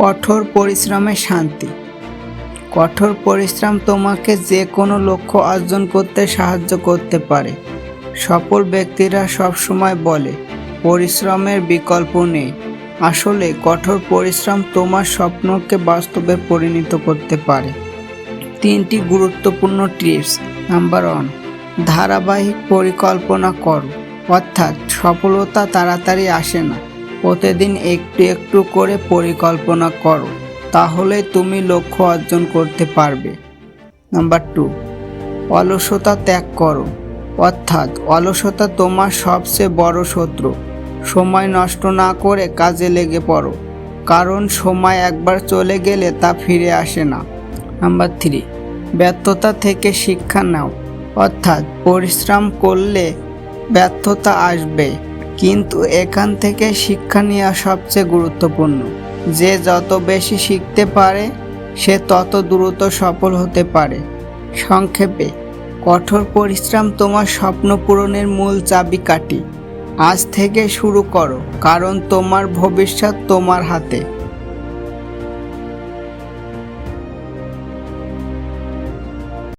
কঠোর পরিশ্রমে শান্তি। কঠোর পরিশ্রম তোমাকে যে কোনো লক্ষ্য অর্জন করতে সাহায্য করতে পারে। সফল ব্যক্তিরা সবসময় বলে পরিশ্রমের বিকল্প নেই। আসলে কঠোর পরিশ্রম তোমার স্বপ্নকে বাস্তবে পরিণত করতে পারে। 3টি গুরুত্বপূর্ণ টিপস। নাম্বার 1, ধারাবাহিক পরিকল্পনা করো। অর্থাৎ সফলতা তাড়াতাড়ি আসে না, প্রতিদিন একটু একটু করে পরিকল্পনা করো, তাহলে তুমি লক্ষ্য অর্জন করতে পারবে। নাম্বার 2, অলসতা ত্যাগ করো। অর্থাৎ অলসতা তোমার সবচেয়ে বড় শত্রু। সময় নষ্ট না করে কাজে লেগে পড়ো, কারণ সময় একবার চলে গেলে তা ফিরে আসে না। নাম্বার 3, ব্যর্থতা থেকে শিক্ষা নাও। অর্থাৎ পরিশ্রম করলে ব্যর্থতা আসবে, কিন্তু এখান থেকে শিক্ষা নেওয়া সবচেয়ে গুরুত্বপূর্ণ। যে যত বেশি শিখতে পারে সে তত দ্রুত সফল হতে পারে। সংক্ষেপে, কঠোর পরিশ্রম তোমার স্বপ্ন পূরণের মূল চাবিকাঠি। আজ থেকে শুরু করো, কারণ তোমার ভবিষ্যৎ তোমার হাতে।